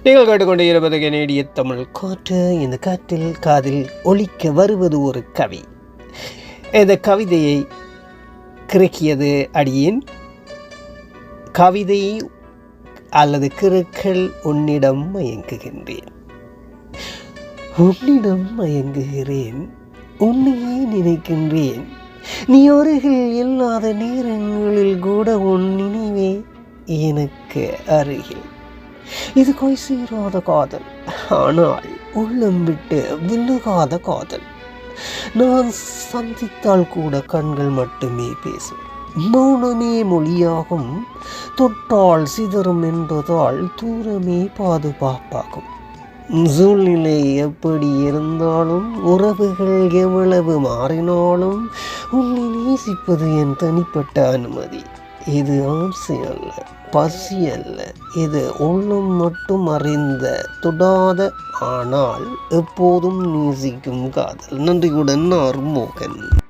நீங்கள் கேட்டுக்கொண்டு இருப்பது கனேடிய தமிழ் காற்று. இந்த காற்றில் காதில் ஒலிக்க வருவது ஒரு கவி. இந்த கவிதையை கிறுக்கியது அடியேன். கவிதை அல்லது கிறுக்கல் உன்னிடம் மயங்குகின்றேன், உன்னிடம் மயங்குகிறேன், உன்னையே நினைக்கின்றேன். நீ அருகில் இல்லாத நேரங்களில் கூட உன் நினைவே எனக்கு அருகில். இது கொய் சேராத காதல், ஆனால் உள்ளம் விட்டு விலகாத காதல். நான் சந்தித்தால் கூட கண்கள் மட்டுமே பேசும், மௌனமே மொழியாகும். தொட்டால் சிதறும் என்பதால் தூரமே பாதுகாப்பாகும். சூழ்நிலை எப்படி இருந்தாலும், உறவுகள் எவ்வளவு மாறினாலும், உன்னை நேசிப்பது என் தனிப்பட்ட அனுமதி. இது ஆசை அல்ல, பசி அல்ல, இது உள்ளம் மட்டும் அறிந்த தொடாத ஆனால் எப்போதும் நேசிக்கும் காதல். நன்றியுடன் ஆர்மோகன்.